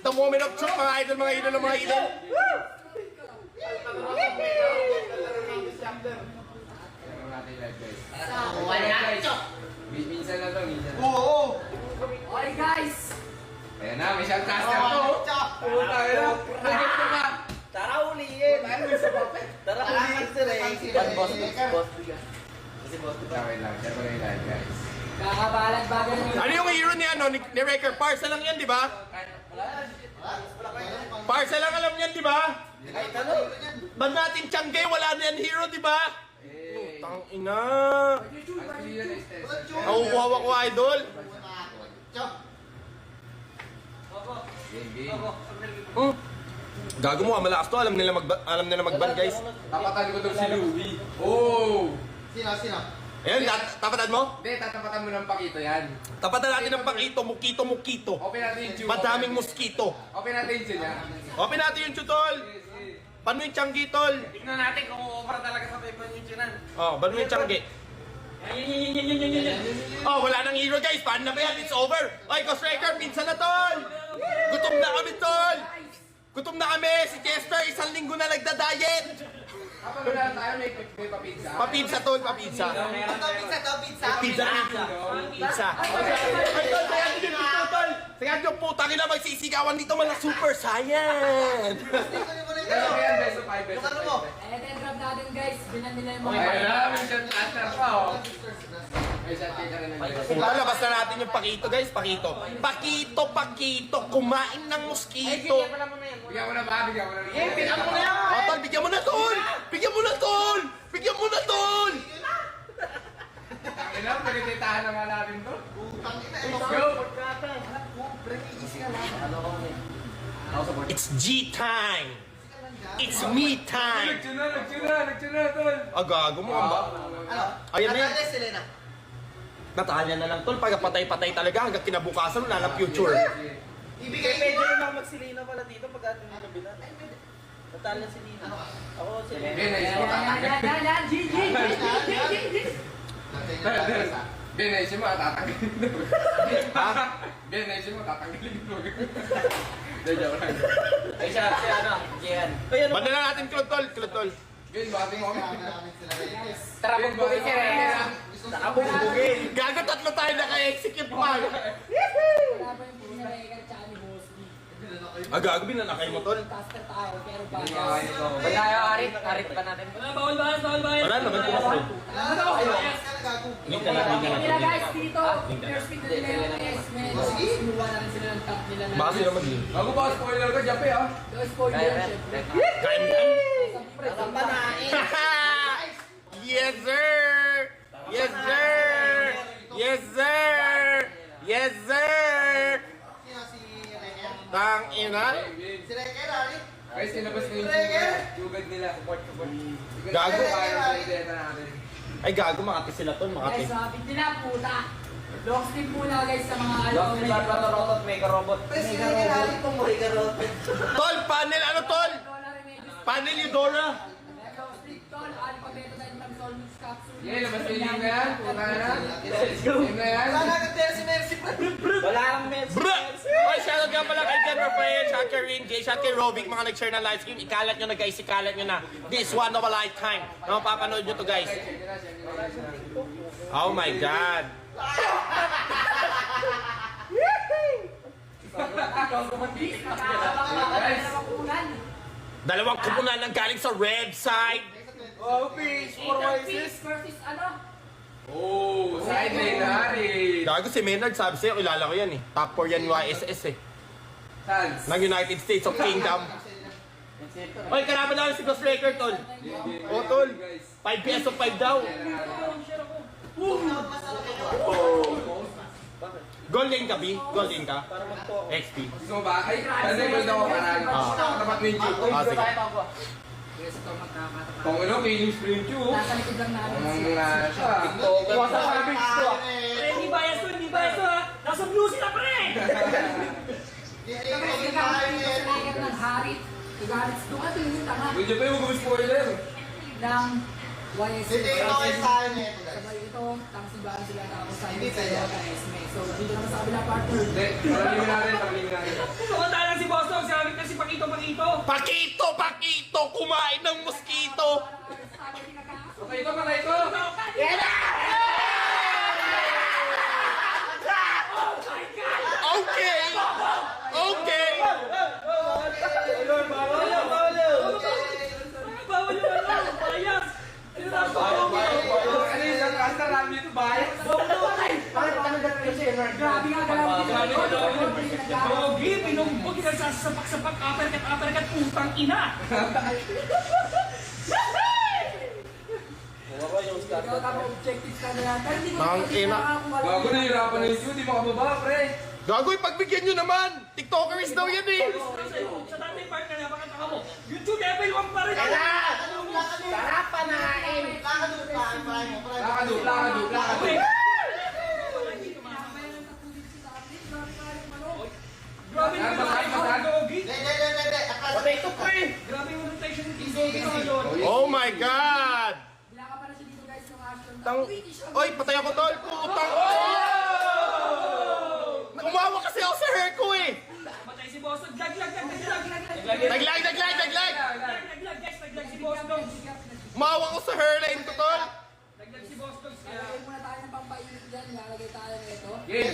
The moment of truth, mga idol, mga idol, mga idol. Minsan na to, minsan na. Oo. Okay guys! Ayan na, may shotcaster to. Puta, ayan na. Tara uliin! Tara uliin sir eh! Boss. Wait lang, share ko na yung live, guys. Kakabalag bagay nyo. Ano yung hero ni ano ni Wrecker? Parsa lang yan, di ba? Parsa lang alam yan, di ba? Ba't natin Tiangge, wala na yan hero, di ba? Tang ina. Nakukuha ko idol. Gago mo, malakas to. Alam nila mag-ban, guys. Tapatan ko daw si Louie. Oh! Sino? Ayan, tapatan mo? Hindi, tatapatan mo ng pakito yan. Tapatan natin ng pakito, mukito. Open natin yung tube. Madaming mosquito. Open natin yung tube, ha? Open natin yung tutol. Paano yung Tiangge, tol? Tignan natin kung uubra talaga sa paper yung chinan. Oh, paano yung Tiangge? Oh, wala nang hero, guys. Paano na ba yan? It's over. Ay, Ghost Wrecker, pinsan na, tol. Gutom na kami, tol. Gutom na kami. Si Chester, 1 linggo na nagda-diet. Kapag wala tayo, may papizza. Papizza, tol, papizza. Pizza. Ay, tol, sayang yung dito, tol. Sayang yung putang ina magsisigawan dito mga super science. Pero kaya, best of 5, best of 5. Eh, then grab natin guys. Binan nila yung mga... Ayun na, may shotcaster pa, oh. May shotcaster rin nandiyan. Palabas na natin yung pakito, guys. Pakito. Pakito. Kumain ng mosquito. Bigyan mo na ba? Bigyan mo na. Bigyan mo na yan! Oh, tol, bigyan mo na, tol. Bigyan mo na, tol. Bigyan mo na, tol. Ang ina, pagkititahan na nga natin to. Let's go! It's G time. It's me time. Nagtuna, tol. Gago mo ba? Ayan na yan. Selena. Natalia na lang, tol. Pagkapatay-patay talaga hanggang kinabukasan, wala na future. Ibigay pwede rin ako magsilina pala dito pag atin yung kabila. Natala si Lina. Ako si Lina. Ben, naisip mo tatanggalin. Yan, G. Ben, naisip mo tatanggalin. Ha? Ben, naisip mo tatanggalin. Hindi, joke lang. Ay siya ano, Jihan. Ay ano? Banda na natin, Klotol. Ben, bati mo kami. Tara bugbugin si Reyna. Tara bugbugin. Gago, 3 tayo naka-execute pa. Wala pa yung pinarega tsaka ni Bossy. Gago, binanakay mo, tol. Caster tayo, pero ba? Ba't tayo arit pa natin? Bawal ba? Wala naman, pumasok. Link ka na. Nila guys, dito. First pick na nila yung guys. Sinuwa na rin sila ng top nila na. Baka sila mag-link. Bago ba spoiler ka, Jape, ha? Yung spoiler, syempre. Kain ka. Siyempre, Panain. Yes, sir! Yes, sir! Yes, sir! Yes, sir! Tang ina. Si Reker, Ali. Guys, sinabas na yung jugad nila. Support. Gago. natin. Ay, gago, makati sila, tol. guys, Makati. sabit nila, puta. Long sleeve muna guys sa mga Long sleeve at robot, mega robot. Si Reker, Ali, pumuri ka robot. Tol, panel, ano, tol? Panel Eudora. Long sleeve tol, alphabet na yung Sol Mix Capsule. Yeah, labas na yung link na yan. Puta na. Let's go. Link na yan. Wala kang meds. Bruh! Oy, shoutout nga pala kay Ken Rafael, Shotker Rin, Jay, Shotker Rovic, mga nag-share ng live stream. Ikalat nyo na guys, ikalat nyo na. This one of a lifetime. Na mapapanood nyo to guys. Oh my God. Dalawang kupunan lang galing sa red side. Oh, peace. Peace versus ano? Oh, sideline na rin. Gago si Maynard, sabi sa'yo, kilala ko yan eh. Top 4 yan UISS eh. Sans. Ng United States of Kingdom. Oy, karaban namin si Ghost Wrecker, tol. O, tol. 5 peso 5 daw. Golden ka, B? Golden ka? XP. Gusto mo ba? Ay, nag-gold ako parang. Tapat mo yung tube. Sige. Kung ano, kiling spring tube. Nasa likod lang namin. Ang mga siya. Iwasan ka na bigs ko. Hindi bias to ha? Nasa blue sila pre! Kasi kami ng harit. Galit doon ka tingin tanga. Medyo pa yung mag-spoiler. Ng YSC. Sabay ito, tangsibahan sila tapos sa SME. So, dito naman sa kabila partner. Hindi, paralimin natin. Pumunta lang si Boss Pakito! Kumain ng mosquito! Okay, ito, patay ito. Okay! Okay! Ano yung kasta rami ito, bayad? Grabe nga galaw dito. Pogi, pinumbog, nagsasapak-sapak, aperkat, putang ina! Ikaw tama objectives ka na yan. Pero hindi mo Ang ina. Gago na hirapan na yung di makababa, pre. Gagoy, pagbigyan nyo naman! TikTokers daw yan eh! Sa dati partner, napakataka mo. YouTube level 1 pa rin! Lakadu. Grabe yung rotation ng Gogi! Patay. Grabe yung rotation ng Gogi! Oh my God! Bilaka pa na siya dito guys ng action. Oy, patay ako tol! Putang! Umawa kasi ako sa hair ko eh! Matay si Boss. Naglag guys, naglag si Boss Dogs. Umawa ko sa hairline ko tol! Naglag si Boss Dogs. Lalagay muna tayo ng pampainit dyan. Lalagay tayo na ito. Game.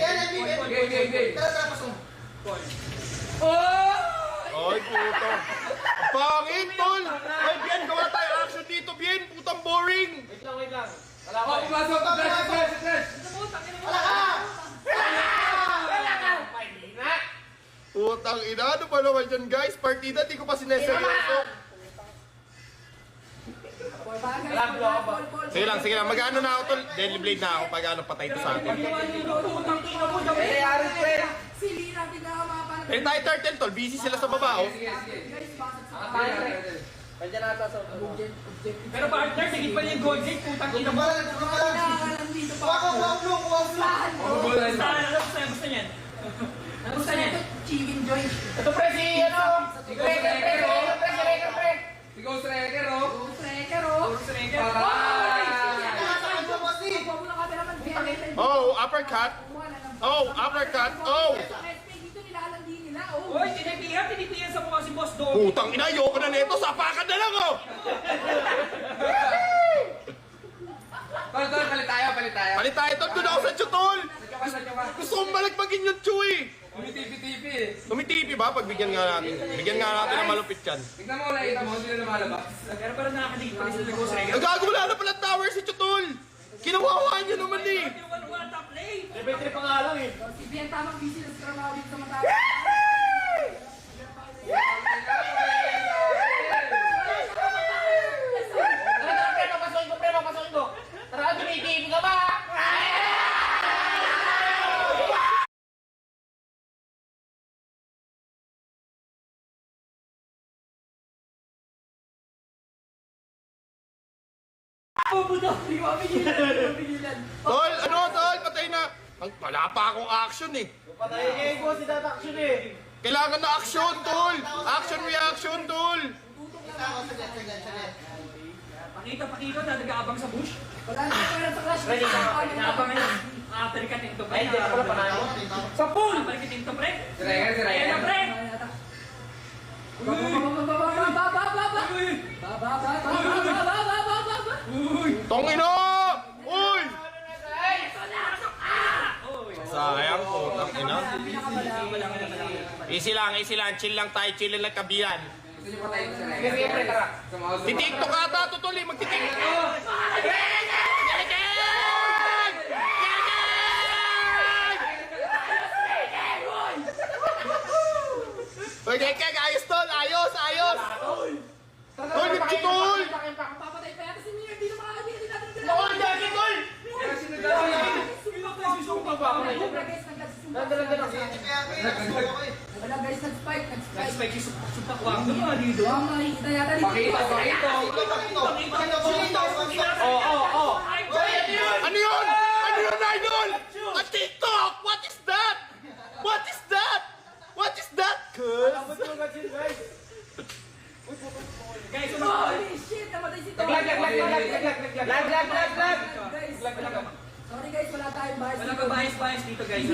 Ay, puto! Ang pangit tol! Ay, Bien, gawa tayo action dito, Bien! Putang boring! Wait lang. Oh, pumasok. Flash. Putang ina, ano pa naman dyan guys? Partida, di ko pa sineseryoso. Sige lang, mag-ano na ako tol? Deadly Blade na ako pag ano patay to sa atin. Si Lina, pinakamapan. Pero tayo turtle tol, busy sila sa baba oh. Guys, bakit sa Nandiyan nata sa objective? Pero partner, sigit pa niya yung gold gate. Putang ina mo. Nakakalam dito pa. Saan mo? Basta niyan. Gusto niya ito, chicken joy. Ito pre, si ano? Si Gregor pre. Si Ghost Wrecker, oh. Striker, oh. Striker. Huwag mo na cameraman. Oh, uppercut. Oh, uppercut. Oh! Dito nilalandi nila, oh. Uy, tinipihan sa mukha si Boss Dog. Putang ina, ayoko na nito. Sapakan na lang oh! Tol, palit tayo. Palit tayo tol, doon ako sa chutol! Sa tsuka. Gusto kong malagbagin yung chew eh! Umitipi-tipi eh. Tumitipi ba? Pagbigyan nga natin. Bigyan nga natin ng malupit yan. Tignan mo, nakita mo, hindi na lumalabas. Pero parang nakakadikit pa rin sila ng Ghost Rider. Nagago, wala na pala tower si chutol! Kinawawaan nyo naman eh! Wala top lane. Level 3 pa nga lang eh. Si Bian tamang busy na scrum out dito sa mata. Papasukin ko. Tara, tumitigil ka ba? Hindi ko mapigilan. Tol, ano tol? Patay na! Wala pa akong action eh! Patayin ko si Data Action eh. Kailangan na action, tol! Action, reaction, tol! Pakita na nag-aabang sa bush. Wala na pera sa clash. Nag-aabang ngayon. Aperkat into pre. Ay, hindi na pala panalo. Sa pool. Aperkat into pre. Si Wrecker. Ayan na pre. Tongino! Uy! Sayang po, tangina. Easy lang, chill lang tayo, chill lang kabiyan. Gusto niyo patayin ko si Wrecker? Sige, pre, tara. Sa mga uso. Titiktok ata, tutuli, magtitiktok. Okay, ayos tol, ayos! Tol, nagtutol! Papatay pa yata si Mir. Hindi na makakagigil natin sila. Tol, gagi tol! Kaya sino daw yan? Wala guys, nag-spike. Nag-spike yung supakwang. Ano ba dito? Ang makikita yata dito. Pakito. Ano yun? Ano yun, idol? A TikTok! What is that? What is that? What is that? Cuz? Guys, Holy shit, namatay si Tom. Lag. Guys, sorry guys, wala tayong bias. wala ka bias dito guys.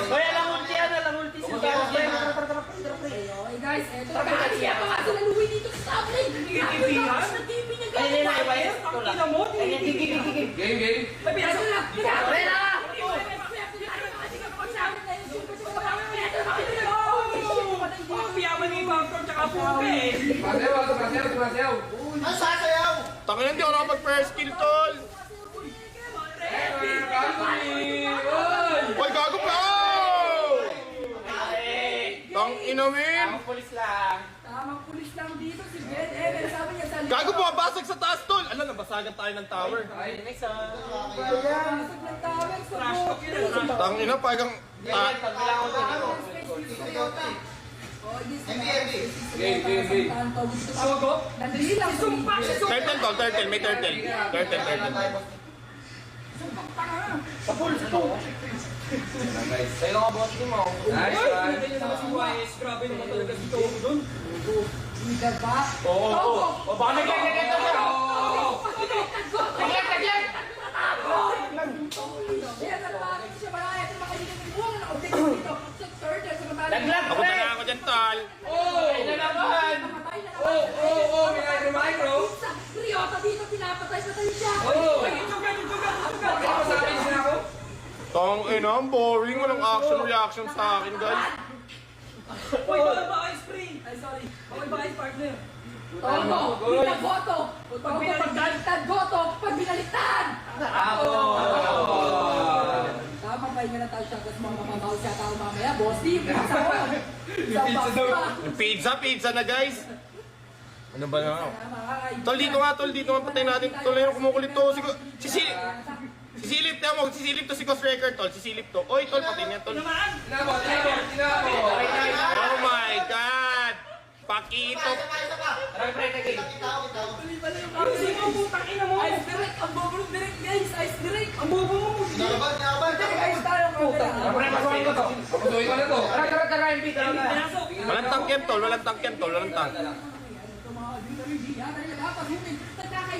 Hoy, alang ulti yan, alang ulti. Kaya pa nga sila luwi dito sa tablet. Kaibigan? Sa TV niya Ay, ganyan. ay, ay, Ang ina mo, Game, game. May pinasa na. Ang piyaman ni Bangkok tsaka Pupe. Sumasayaw. Ang sasayaw! Tangin, hindi ako nakapag-first kill, tol! Hoy, gago pa! Tang inamin! Pulis lang. Tamang pulis lang dito si Ben Ever. Sabi niya sa Gago pa, basag sa taas, tol! Alam, nabasagan tayo ng tower. Next ah. Basag ng tower sa Trash talk yun, trash talk. Tang ina, pagang... Kailangan ko Game, game, game. Togo? Nandali lang. Sumpak siya, sumpak. Turtle, tol, turtle, may turtle. Turtle. Sumpak pa nga. Sa'yo ka boss mo. Nice Ay, one. hindi naman si YS. Grabe naman talaga si Togo dun. Hindi ba? O, baka nagkakagay ka na. Laglag! Papunta na ako dyan, tol. Micro. Ryota dito, pinapatay-patay siya! Tang ina, ang boring. Walang action-reaction sa akin, guys. Uy, baka ba ice free? Ay, sorry. Baka ba ice partner? Togo! Pinagoto! Togo, pag binaliktad, goto! Pag binaliktad! Tama, pahinga na tayo siya. Tapos mga mababaw siya tao mamaya. Boss, di! Pizza ko! Yung pizza na, guys. Ano ba na? Tol, dito nga, patay natin. Tol, ayun, kumukulit to. Sisilip na mo, sisilip to si Ghost Record, tol. Sisilip to. Oy, tol, patay niya, tol. Tinabot. Oh my God! Pakito. Ang sino ang putang ina mo? Ice direct! Ang bobo ng direct, guys! Ice direct! Ang bobo mo. Guys, tayo puta! Patuloy ko na to. Pinasok. Walang tank yan, tol. Walang tank.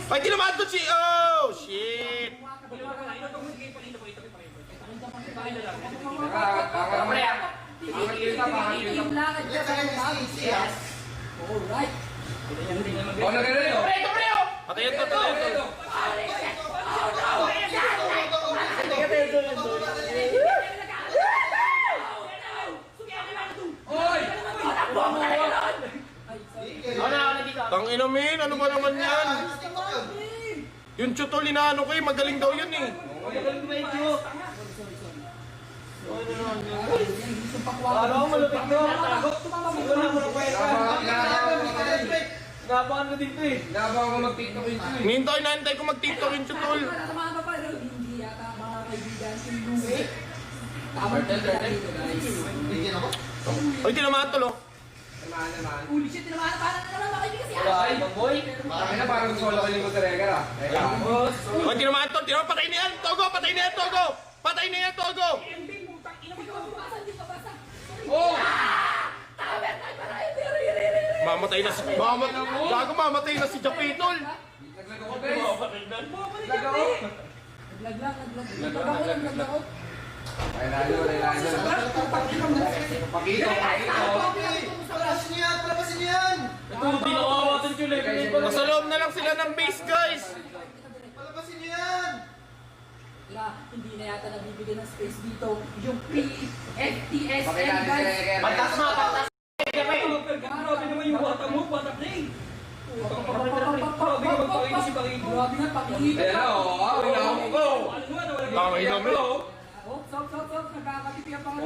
Ay, tinamaan to si... Oh, shit! Alright! Oh, nagre-reo. Patay yan, tol. Oy! Tang ina, min. Ano ba naman yan? Yung chutol, inaano ko eh. Magaling daw yun eh. Ano malupit mo? Inaabang Nabakan ko dito eh. ko mag-tiktok yun eh. Nintay ko mag-tiktok yung chutol. Tama pa pero hindi yata mga kaibigan si Lucy. Tama dito guys. Ay, tinamaan, tol, oh. Naman. Uli shit, tinamaan para na naman makaibigan si Wala, Ate. ibang boy. Bakit na parang solo ko yung Regar ah. Ay, tinamaan, tol. Tinamaan, patay na yan, Togo. Patay na yan, Togo. Basan, di pa basa. Oh! Mamatay na si... Mamatay na si Japitol. Naglag ako guys. Naglag ako. Naglag ako. Ay, lalo. Pakito. Ito, hindi nakakawatan yun eh. Nasa loob na lang sila ng base, guys. Wala, hindi na yata nabibigyan ng space dito. Yung PFTSN Pakita ni guys. Regar. Grabe naman yung bata mo, batak na eh. Grabe ka magpakita si Bakito. Grabe nga, pakikita Ayan na, oh. Hinahamon ko. Ano nga, nawala ka. Tama, inamin. Stop. Nagkakatipihan pa nga.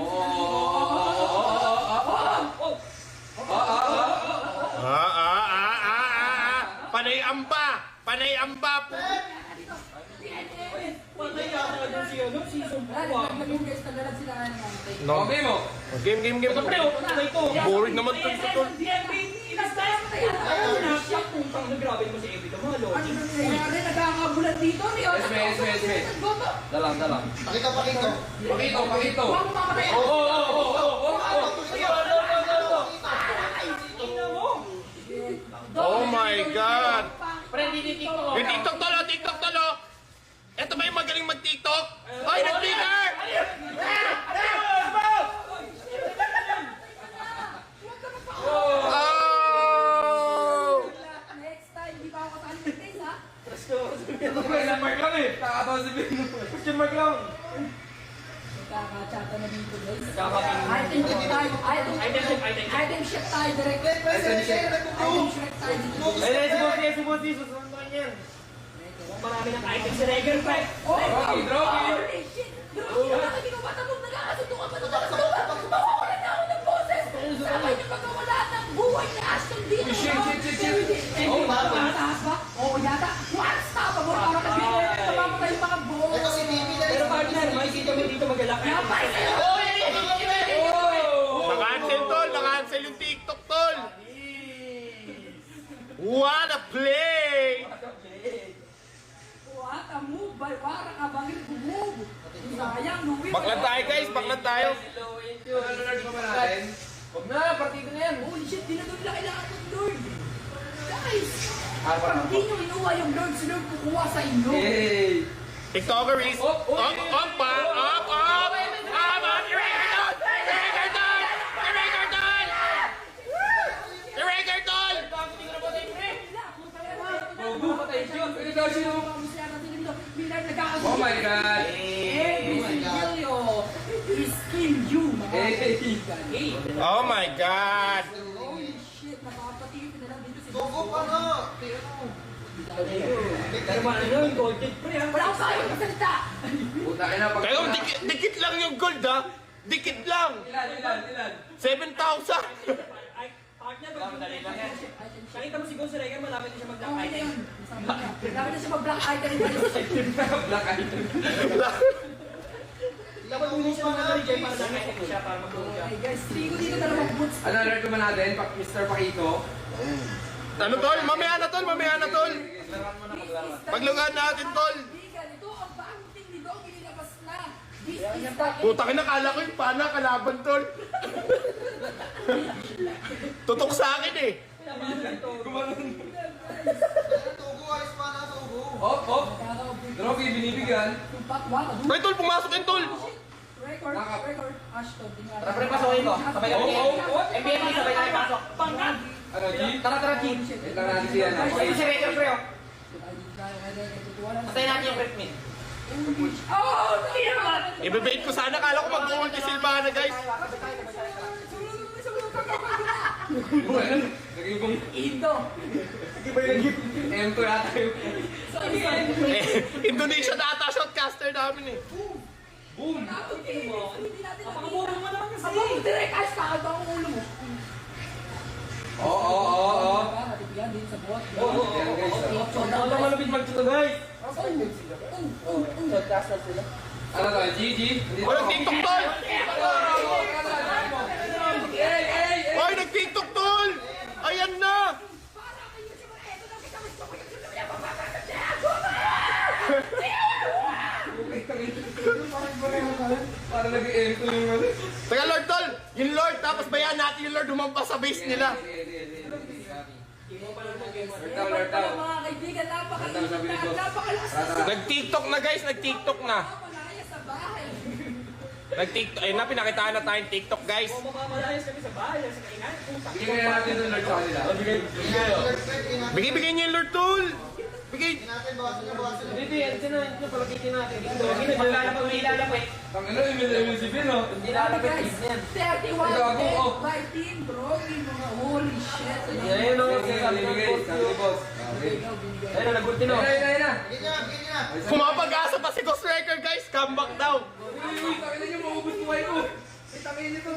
Panay amba. Patay yata dun si ano, si Sumpa. Naglag guys, naglalag sila nga ng antay. No. Okay mo. Game. Pre, patay to. Boring naman to, chutol. DMP, ilas tayo. Siya, putang na grabe naman si Evie. Mga Ano logic. nangyayari? Nagkakagulat dito. Esme. Dalang. Pakito. Bago mamatay. Ina mo. Oh my God. Pre, hindi ko. Yung TikTok tolo. Ito ba yung magaling mag-TikTok? Ay, nag-sticker! Ah! yata na dito guys. Kakaking- Item check tayo. Item check. Item check tayo direct. Item check. Item check tayo dito. Si Bossy, susunod mo yan. Marami ng item si Reger, pre. Oh, Drogi, drogi. holy shit! Drogi, wala ka ginawatanong nagkakasundo ka pa ito. Wala na ako ng boses! Sabay niyo pagkawala ng buhay ni Ashton dito. Shit. Oh, mataas ba? Oo, yata. One stop! Abor, parang nag-binere. Namamatay yung mga boss. Pero partner, makikita mo dito mag-alak. Napay sa'yo! Nakancel tol, nakancel yung TikTok tol. What a play! What a move by Wara Kabangil move. Sayang, Louis. Baklan tayo guys, baklan tayo. Alert pa ba natin? Huwag na, partido na yan. Holy shit, di na doon na kailangan ng Lord. Guys, pag hindi nyo inuha yung Lord, si Lord kukuha sa inyo. Hey! TikTokeries. Up, up, up, up, up, Record tol! Record tol! Record tol! Go, patay siya. Oh my God! Skin you, mga Hey! kaibigan. Oh my God! Holy shit, nakapatid na lang dito si Pero ano yung golden, pre, ha? Wala akong sayo, magsalita! Puta ka na pag... Pero dikit lang yung gold ha. Dikit lang. Ilan? 7,000. Ay, partner, madali lang yan. Nakita mo si Ghost Reger, malapit na siya mag-black Okay na item. yun. Sabi na siya mag-black item. Black item. Dapat muna siya ng Reger para nakita ko siya para mag-gold siya. Okay guys, tingin ko dito dalawang boots. Ano alert naman natin? Mr. Pakito. Ano tol? Mamaya na tol, mamaya na tol. Paglugan natin tol. Kaibigan, ito ang bagong team ni Doggy nilabas na. This is the Putang ina, kala ko yung pana, kalaban tol. Tutok sa akin eh. Hop! Drogi, binibigyan. Ay tol, pumasok yung tol. Record, Ashton. tingnan. Tara, pre, pasukin ko. Sabay kami. MBM, sabay tayo pasok. Pangkat! Ano, G? Tara, G. Wait lang natin siya na. Ito si Reker, pre, oh. Patayin natin yung Redmin. Oh, naman! Ibebait ko sana, kala ko mag-uul kay Silvana guys. Naging kong Indo. M2 yata yung... Eh, Indonesia na ata shotcaster namin eh. Boom! Napakabobo mo naman kasi. Abang direct Ash, kakal ang ulo mo. Oo. Matitigan din sa buhat. Yan guys. Ako na malapit mag-tuto, guys. Ano to? G? Oy, nag-tiktok tol! Oy, nag-tiktok tol! Ayan na! Para nag-M2 yung ano. Teka Lord tol, yung Lord, tapos bayan natin yung Lord humampas sa base nila. Alert daw. Mga kaibigan, napakalakas na. Nag-tiktok na guys, nag-tiktok na. Napalaya sa bahay. Nag-tiktok, ayun na, pinakitaan na tayong TikTok guys. Kung mamamayas kami sa bahay, sa kainan, puta. Bigyan kaya natin yung alert sa kanila. Bigay-bigay niyo yung Lord tol. Bigay. Hindi, ano na palakitin natin. Ilalapit. Tangina, yung si Ben, oh. Guys, 31 Gago, by team, bro. Yung mga holy shit. Ayun, oh. Binigay, sabi boss. Okay. Ayun, nag-ulti na. Ayun na. Pumapag-asa pa si Ghost Record guys, comeback daw. Uy, tangina niyo, maubos buhay ko. Tangina nito,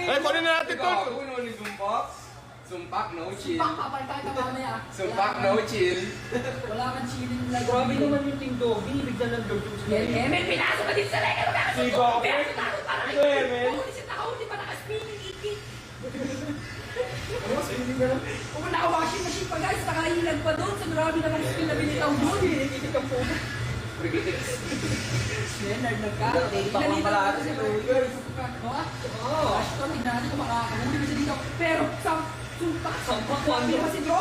Ay, kunin na natin tol. Gago, no, ni Zumpak. Zumpak, no chill. Papapalitan ka mamaya. Zumpak, no chill. Wala kang chilling like. Grabe naman yung Team Dog. Binibigyan ng Dog yung Emel, pinasok ka din sa lega. Si Goku. Ito, Emel. Holy shit, nakahuli pa naka-spinning ikit. Kung naka-washing machine pa guys, nakailan pa doon. Sa marami naman spin na binitaw doon. Itik ang puno. Leonard, nagkakaroon. Baka malaki si Louis. Ashton, tignan natin kung makakahuli ba siya dito. Pero, sumpak. Sabi ba si Bro?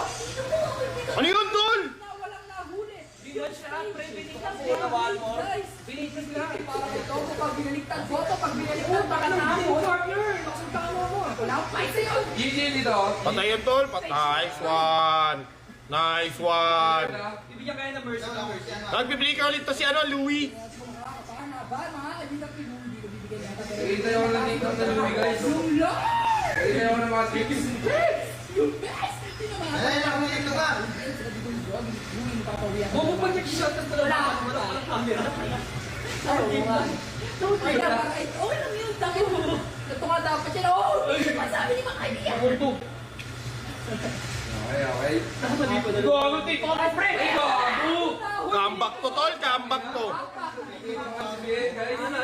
Ano yun tol? Na walang nahuli. Binigyan siya, pre. Binigyan Guys, siya. binigyan sila. Para ito, pag binaligtad boto, pag binaligtad, baka nahamon. Partner, magsugtang mo. Wala akong fight sa'yo. GG dito. Patay yun tol, patay. Nice one. Nice one. Bibigyan kaya ng mercy. Nagbiblika ulit to si ano, Louie. Paano ba, mga kaibigan, hindi ko bibigyan niya. Hintay ako ng TikTok na Louie, guys. Hintay ako ng mga tricks. Huwag mo pa nag-shot at wala walang camera. Okay lang yun, tango mo. Tumatapos siya, oh! Masabi ni mga kaibigan. Okay. Gago, TikTok mo, pre! Ay, gago! Comeback to, tol. Comeback to. Guys, nakita niya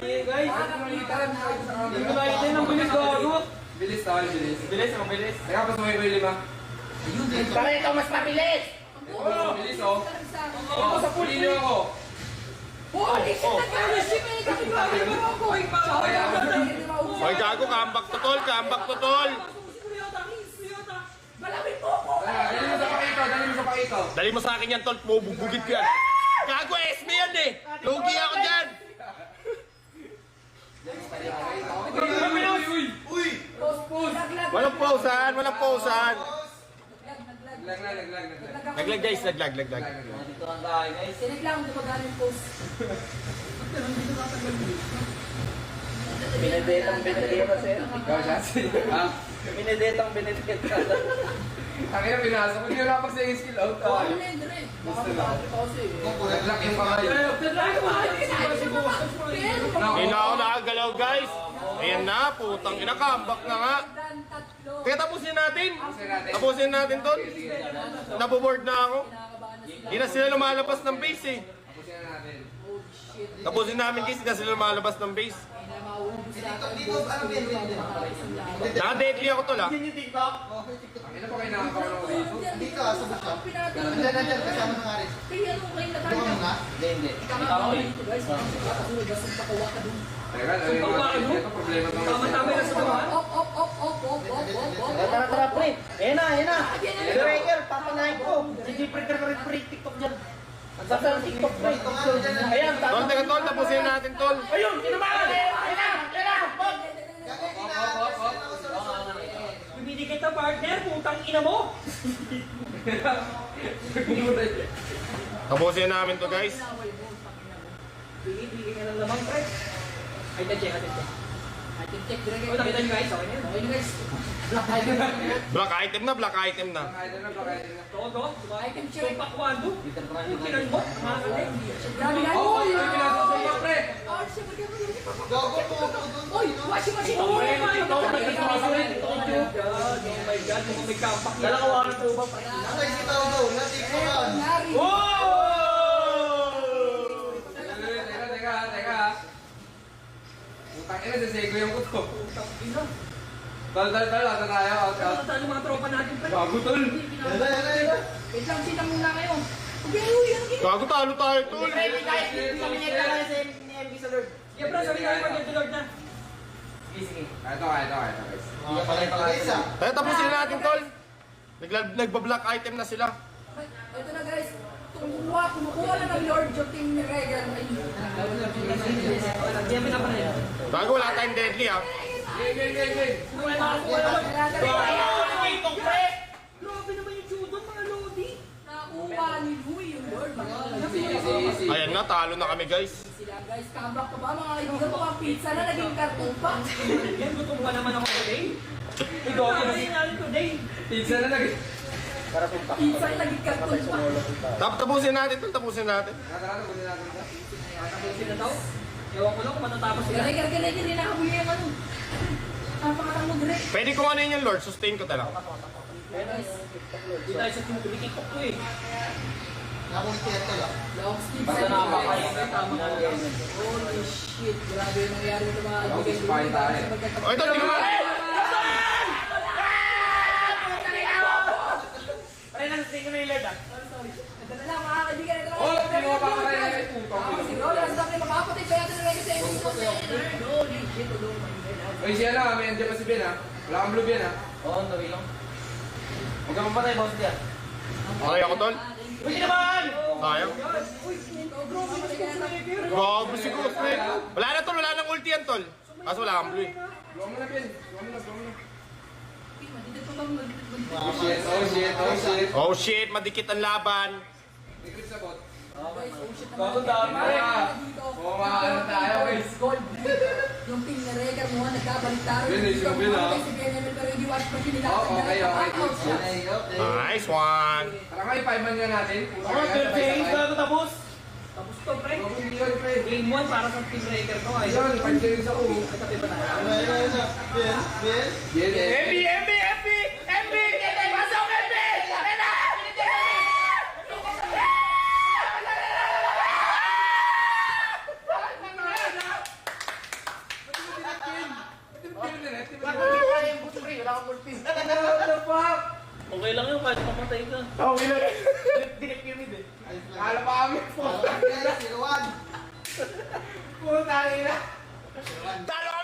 yan, guys. Hindi ko nakita yun ang bilis, gago. Bilis tayo, bilis. Bilis, ang bilis. Teka, pas mo yung lima. Para ikaw mas mabilis! Bilis, oh. Oh, sa pulo niyo ako. Holy shit, nag-alasip eh! Kapit-kapit mo ako! Oy, gago. Comeback to, tol. Comeback to, tol. Malapit mo ako! Dali mo sa pakito, dali mo sa pakito. Dali mo sa akin yan, tol. Bubugit ko yan. Gago, SB yan eh. Lugi ako dyan. Walang pausan. Walang pausan. Naglag. Naglag, guys. Naglag. Dito ang tayo guys. Sinig lang, hindi ko galing post. Binedetang binedeta sir. Ikaw, Chassi. Ha? Binedetang binedeta. Akin na pinasok. Hindi wala pa sa skill out. Ano na yun, dire? Naglag yung kamay. Hindi na ako nakagalaw, guys. Ayan na. Putang ina. Comeback na nga. Kaya tapusin natin. Tapusin natin, tol. Naboboard na ako. Hindi na sila lumalabas ng base eh. Tapusin na natin. Tapusin namin guys, hindi na sila lumalabas ng base. Naka-deadly ako tol ah. Akin na pa kayo nakakawa ng dito. Hindi ka, sabot ka. Nandiyan, kasama ng Aris. Kaya ano kayo na Doon ka muna. Hindi. Ikaw dito guys, makakasunod, basag pakuha ka dun. Teka, dali mo. Ito problema to. Tama-tama na sa mga. Op. Tara, pre. Ayan na. Breaker, papanahin ko. Sige, pre, TikTok dyan. Ang sasa ng TikTok, pre. Ayan, Tol, teka tol, tapusin natin tol. Ayun, kinumakan! Ayan na! Bibigay kita partner, putang ina mo. Tapusin namin to guys. Bibigay ka ng lamang, pre. Ay, check. Item check, dire O, nakita niyo guys, okay na yun. Okay na guys. Black item. Black item na. Kaya na, kaya na. Todo, diba? Item check. Yung pakwando. Yung pinanbot, mga kalit. Grabe guys. Oo, yung pinasok sa iyo, pre. Gago po ako doon. Oy, washing machine. Oh my God. God, oh my God, yung may kampak yan. Dalawa na po ba? Nakay si Tao daw. Natikpan. Nari. Teka. Putang ina, sasego yung kuto. Tol, ata tayo. Out. Ano mga tropa natin, pre? Bago, tol. Yan. Wait lang, sita muna kayo. Okay, uy, ano ginawa? Gago talo tayo tol. Kami nagkakaroon sa MB sa Lord. Yeah, bro, sabi tayo mag-Lord na. Sige. Ito, guys. Guys, ah. Kaya tapusin natin tol. Nagba-black item na sila. Ito na guys. Kumukuha na ng Lord yung team ni Regan. Diyan pinapanayin. Gago wala tayong deadly ah. Grabe naman yung judo, mga lodi. Nakuha ni Louie yung Lord. Ayan na, talo na kami guys. Sila guys, comeback pa ba mga kaibigan ko? Ang pizza na naging karton pa. Yan, gutom pa naman ako today. Ikaw, yan ang sinali today. Pizza na lagi. Para punta. Pizza na naging karton pa. Tapusin natin tol, tapusin natin. Tara, kunin natin ito. Tapusin na daw. Ewan ko lang kung matatapos sila. Galing rin nakabuli yung ano. Napakatang mo direct. Pwede kung ano yun yung Lord, sustain ko talaga. Hindi tayo sa tumitikok ko eh. Nakunti ito lang. Long sleeve Basta sa nakakain. Holy shit, grabe yung nangyari sa mga Long kaibigan sleeve pa rin tayo. O ito, tingnan mo. Pre, nasa na yung Lord ah. Ito na lang mga kaibigan. Ito na Oh, lang. kinuha pa ka rin yung putong. Si Roller, sa dami makakapatid. Kaya ito na lang kasi. Holy shit, tulong. Oy, siya na, may andyan pa si Ben, ha? Wala kang blue Ben, ha? Oo, ang dami lang. Huwag ka mamatay, boss diyan. Okay ako tol. Uy, naman! Sayang. Gago si Ghost eh. Wala na tol, wala nang ulti yan tol. Kaso wala kang blue eh. Gawa mo na, Ben. Gawa mo na. Dito pa bang Oh, shit. Oh shit, madikit ang laban. May grip sa bot. Guys, oh shit Bago naman. dami. Dito. Bumaano tayo, guys. Gold. Yung ping na record mo, nagkabaliktaro. Bin, si Bin, ha? Si BNML pero hindi watch machine nila. Oh, okay, okay. Out siya. Nice one. Tara nga, i-5 man nga natin. Ako, 38 bago tapos. Tapos to, pre. Hindi yun, pre. Game 1 para sa team breaker to. Ay, Ayun, 5 series ako. Ayun. Ben, Ben. Yan, yan. MB! Pasok MB! What the fuck? okay lang yun kahit mamatay ka. Okay lang. Dinip pyramid eh. Kala pa kami. Guys, 0-1. Puta ina. Talo